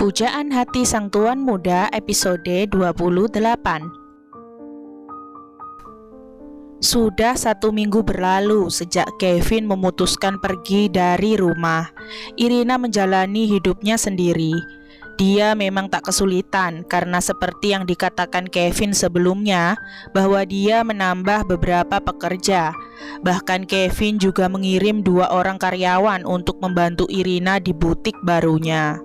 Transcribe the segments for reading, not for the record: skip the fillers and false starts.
Pujaan Hati Sang Tuan Muda episode 28. Sudah 1 minggu berlalu sejak Kevin memutuskan pergi dari rumah. Irina menjalani hidupnya sendiri. Dia memang tak kesulitan karena seperti yang dikatakan Kevin sebelumnya, bahwa dia menambah beberapa pekerja. Bahkan Kevin juga mengirim 2 orang karyawan untuk membantu Irina di butik barunya.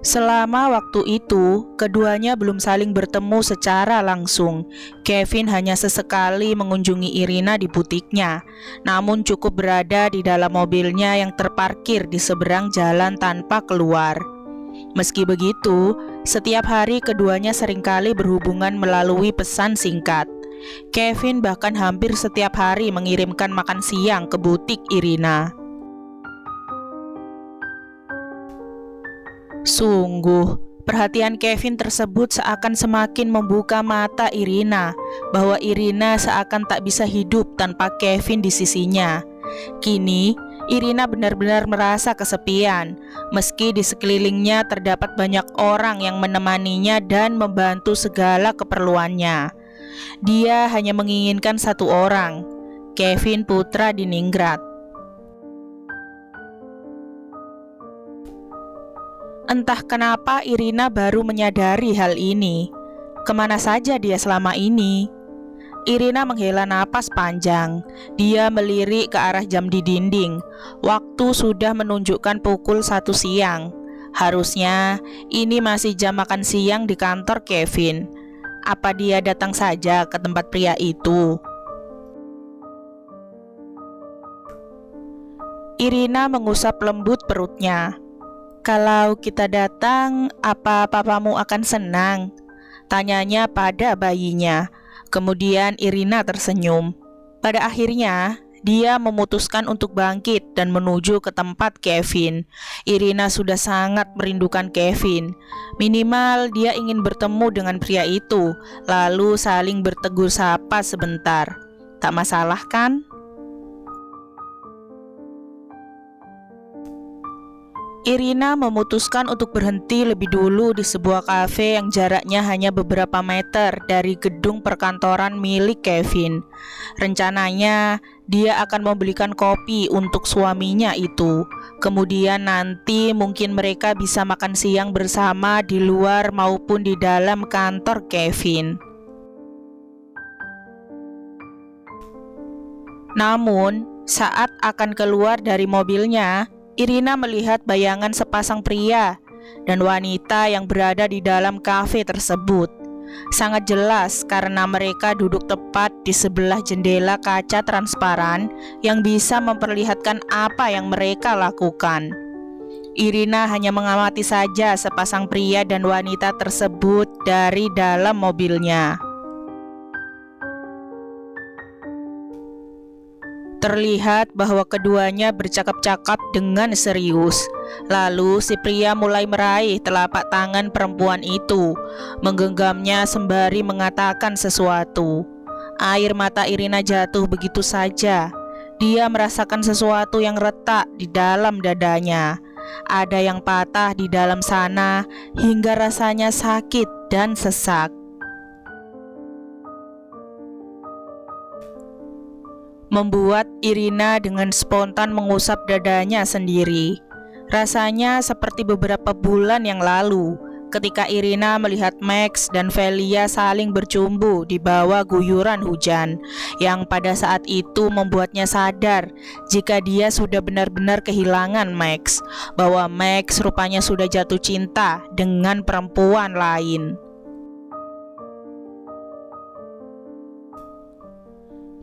Selama waktu itu, keduanya belum saling bertemu secara langsung. Kevin hanya sesekali mengunjungi Irina di butiknya, namun cukup berada di dalam mobilnya yang terparkir di seberang jalan tanpa keluar. Meski begitu, setiap hari keduanya seringkali berhubungan melalui pesan singkat. Kevin bahkan hampir setiap hari mengirimkan makan siang ke butik Irina. Sungguh, perhatian Kevin tersebut seakan semakin membuka mata Irina, bahwa Irina seakan tak bisa hidup tanpa Kevin di sisinya. Kini, Irina benar-benar merasa kesepian, meski di sekelilingnya terdapat banyak orang yang menemaninya dan membantu segala keperluannya. Dia hanya menginginkan satu orang, Kevin Putra Diningrat. Entah kenapa Irina baru menyadari hal ini. Kemana saja dia selama ini? Irina menghela napas panjang. Dia melirik ke arah jam di dinding. Waktu sudah menunjukkan pukul 1 siang. Harusnya ini masih jam makan siang di kantor Kevin. Apa dia datang saja ke tempat pria itu? Irina mengusap lembut perutnya. "Kalau kita datang, apa papamu akan senang?" tanyanya pada bayinya. Kemudian Irina tersenyum. Pada akhirnya, dia memutuskan untuk bangkit dan menuju ke tempat Kevin. Irina sudah sangat merindukan Kevin. Minimal dia ingin bertemu dengan pria itu, lalu saling bertegur sapa sebentar. Tak masalah kan? Irina memutuskan untuk berhenti lebih dulu di sebuah kafe yang jaraknya hanya beberapa meter dari gedung perkantoran milik Kevin. Rencananya, dia akan membelikan kopi untuk suaminya itu. Kemudian nanti mungkin mereka bisa makan siang bersama di luar maupun di dalam kantor Kevin. Namun, saat akan keluar dari mobilnya, Irina melihat bayangan sepasang pria dan wanita yang berada di dalam kafe tersebut. Sangat jelas karena mereka duduk tepat di sebelah jendela kaca transparan yang bisa memperlihatkan apa yang mereka lakukan. Irina hanya mengamati saja sepasang pria dan wanita tersebut dari dalam mobilnya. Terlihat bahwa keduanya bercakap-cakap dengan serius. Lalu si pria mulai meraih telapak tangan perempuan itu, menggenggamnya sembari mengatakan sesuatu. Air mata Irina jatuh begitu saja. Dia merasakan sesuatu yang retak di dalam dadanya. Ada yang patah di dalam sana hingga rasanya sakit dan sesak. Membuat Irina dengan spontan mengusap dadanya sendiri. Rasanya seperti beberapa bulan yang lalu, ketika Irina melihat Max dan Velia saling bercumbu di bawah guyuran hujan, yang pada saat itu membuatnya sadar jika dia sudah benar-benar kehilangan Max, bahwa Max rupanya sudah jatuh cinta dengan perempuan lain.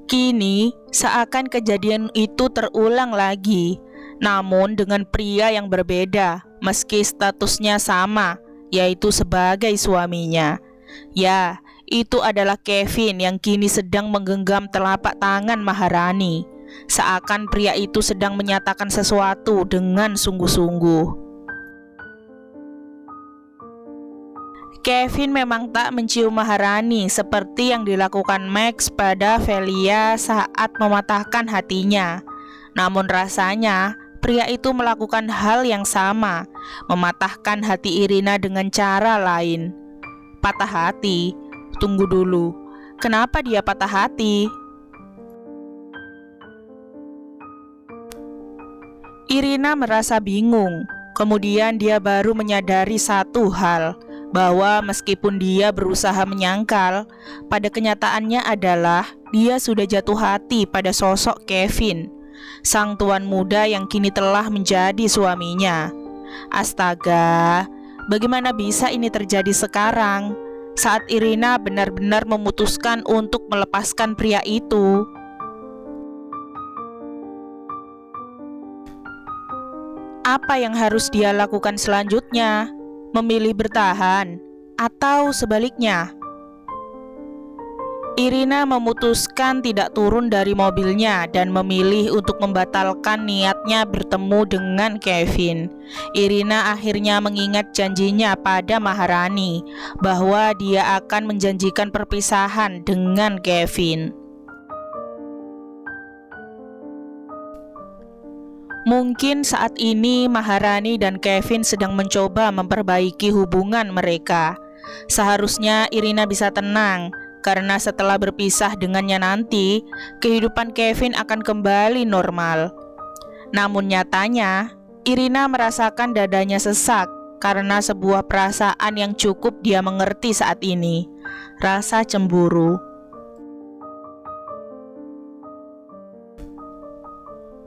Kini, seakan kejadian itu terulang lagi, namun dengan pria yang berbeda, meski statusnya sama, yaitu sebagai suaminya. Ya, itu adalah Kevin yang kini sedang menggenggam telapak tangan Maharani. Seakan pria itu sedang menyatakan sesuatu dengan sungguh-sungguh. Kevin memang tak mencium Maharani seperti yang dilakukan Max pada Velia saat mematahkan hatinya. Namun rasanya pria itu melakukan hal yang sama, mematahkan hati Irina dengan cara lain. Patah hati? Tunggu dulu, kenapa dia patah hati? Irina merasa bingung. Kemudian dia baru menyadari satu hal, bahwa meskipun dia berusaha menyangkal, pada kenyataannya adalah dia sudah jatuh hati pada sosok Kevin, sang tuan muda yang kini telah menjadi suaminya. Astaga, bagaimana bisa ini terjadi sekarang, saat Irina benar-benar memutuskan untuk melepaskan pria itu? Apa yang harus dia lakukan selanjutnya? Memilih bertahan, atau sebaliknya? Irina memutuskan tidak turun dari mobilnya dan memilih untuk membatalkan niatnya bertemu dengan Kevin. Irina akhirnya mengingat janjinya pada Maharani bahwa dia akan menjanjikan perpisahan dengan Kevin. Mungkin saat ini Maharani dan Kevin sedang mencoba memperbaiki hubungan mereka. Seharusnya Irina bisa tenang, karena setelah berpisah dengannya nanti, kehidupan Kevin akan kembali normal. Namun nyatanya, Irina merasakan dadanya sesak karena sebuah perasaan yang cukup dia mengerti saat ini, rasa cemburu.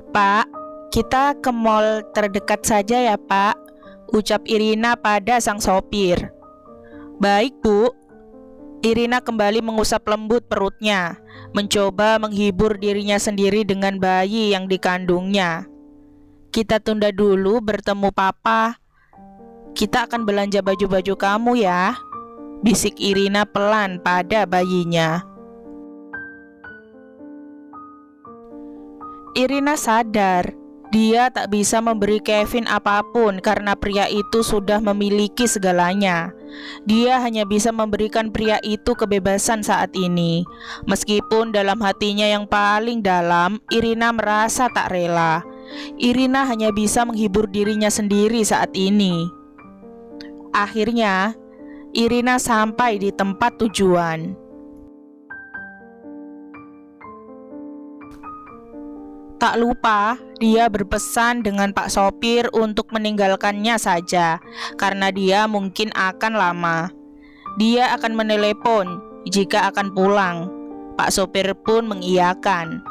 "Pak, kita ke mall terdekat saja ya, Pak," ucap Irina pada sang sopir. "Baik, Bu." Irina kembali mengusap lembut perutnya, mencoba menghibur dirinya sendiri dengan bayi yang dikandungnya. "Kita tunda dulu bertemu Papa. Kita akan belanja baju-baju kamu ya," bisik Irina pelan pada bayinya. Irina sadar dia tak bisa memberi Kevin apapun karena pria itu sudah memiliki segalanya. Dia hanya bisa memberikan pria itu kebebasan saat ini. Meskipun dalam hatinya yang paling dalam, Irina merasa tak rela. Irina hanya bisa menghibur dirinya sendiri saat ini. Akhirnya, Irina sampai di tempat tujuan. Tak lupa, dia berpesan dengan Pak Sopir untuk meninggalkannya saja, karena dia mungkin akan lama. Dia akan menelepon jika akan pulang. Pak Sopir pun mengiyakan.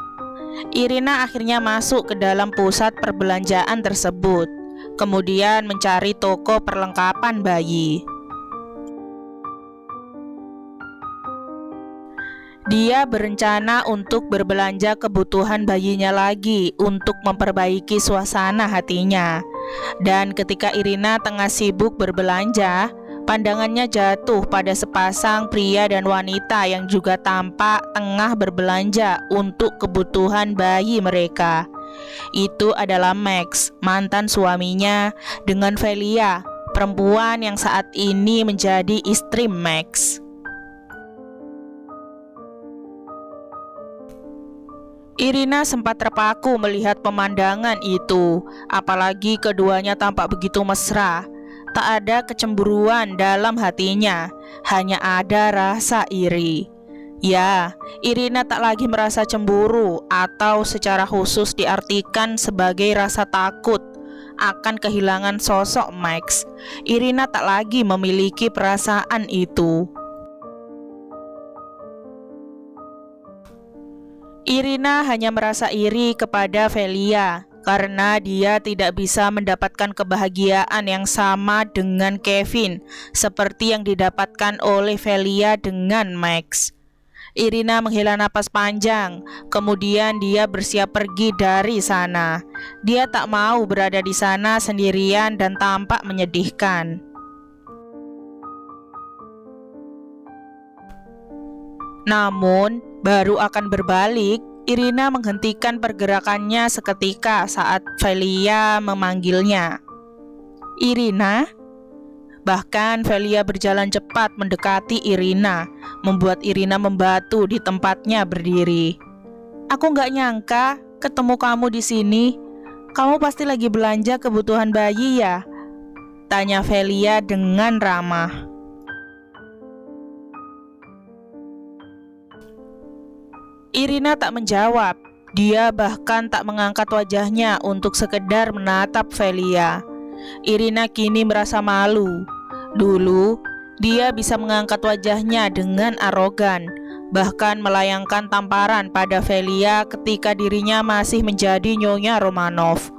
Irina akhirnya masuk ke dalam pusat perbelanjaan tersebut, kemudian mencari toko perlengkapan bayi. Dia berencana untuk berbelanja kebutuhan bayinya lagi untuk memperbaiki suasana hatinya. Dan ketika Irina tengah sibuk berbelanja, pandangannya jatuh pada sepasang pria dan wanita yang juga tampak tengah berbelanja untuk kebutuhan bayi mereka. Itu adalah Max, mantan suaminya, dengan Velia, perempuan yang saat ini menjadi istri Max. Irina sempat terpaku melihat pemandangan itu, apalagi keduanya tampak begitu mesra. Tak ada kecemburuan dalam hatinya, hanya ada rasa iri. Ya, Irina tak lagi merasa cemburu atau secara khusus diartikan sebagai rasa takut akan kehilangan sosok Max. Irina tak lagi memiliki perasaan itu. Irina hanya merasa iri kepada Velia karena dia tidak bisa mendapatkan kebahagiaan yang sama dengan Kevin seperti yang didapatkan oleh Velia dengan Max. Irina menghela napas panjang, kemudian dia bersiap pergi dari sana. Dia tak mau berada di sana sendirian dan tampak menyedihkan. Namun, baru akan berbalik, Irina menghentikan pergerakannya seketika saat Velia memanggilnya. "Irina?" Bahkan Velia berjalan cepat mendekati Irina, membuat Irina membatu di tempatnya berdiri. "Aku gak nyangka ketemu kamu di sini. Kamu pasti lagi belanja kebutuhan bayi ya? Tanya Velia dengan ramah. Irina tak menjawab. Dia bahkan tak mengangkat wajahnya untuk sekedar menatap Velia. Irina kini merasa malu. Dulu, dia bisa mengangkat wajahnya dengan arogan, bahkan melayangkan tamparan pada Velia ketika dirinya masih menjadi Nyonya Romanov.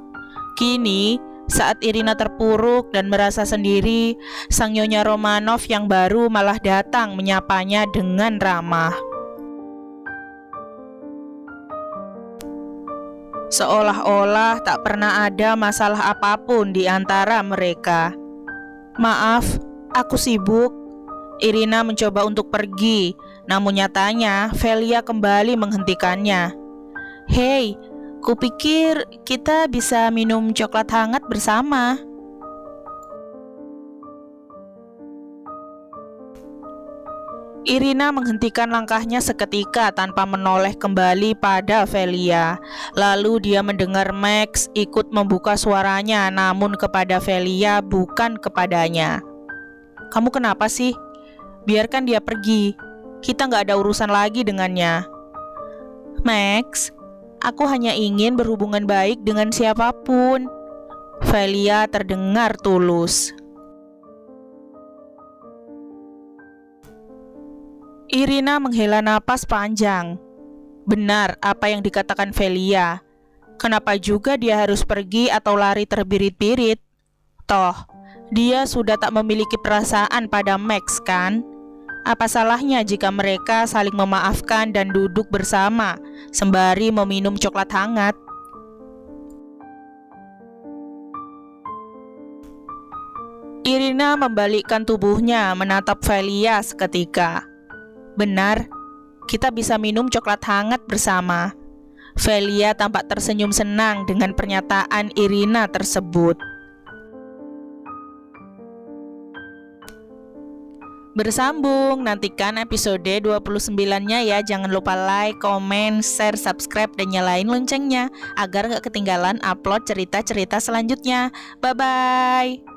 Kini, saat Irina terpuruk dan merasa sendiri, sang Nyonya Romanov yang baru malah datang menyapanya dengan ramah. Seolah-olah tak pernah ada masalah apapun di antara mereka. Maaf, aku sibuk. Irina mencoba untuk pergi, namun nyatanya Velia kembali menghentikannya. Hei, kupikir kita bisa minum coklat hangat bersama. Irina menghentikan langkahnya seketika tanpa menoleh kembali pada Velia. Lalu dia mendengar Max ikut membuka suaranya, namun kepada Velia, bukan kepadanya. Kamu kenapa sih? Biarkan dia pergi. Kita nggak ada urusan lagi dengannya. Max, aku hanya ingin berhubungan baik dengan siapapun. Velia terdengar tulus. Irina menghela napas panjang. Benar apa yang dikatakan Velia. Kenapa juga dia harus pergi atau lari terbirit-birit? Toh, dia sudah tak memiliki perasaan pada Max kan? Apa salahnya jika mereka saling memaafkan dan duduk bersama sembari meminum coklat hangat? Irina membalikkan tubuhnya menatap Velia seketika. Benar, kita bisa minum coklat hangat bersama. Velia tampak tersenyum senang dengan pernyataan Irina tersebut. Bersambung, nantikan episode 29-nya ya. Jangan lupa like, komen, share, subscribe, dan nyalain loncengnya agar gak ketinggalan upload cerita-cerita selanjutnya. Bye-bye.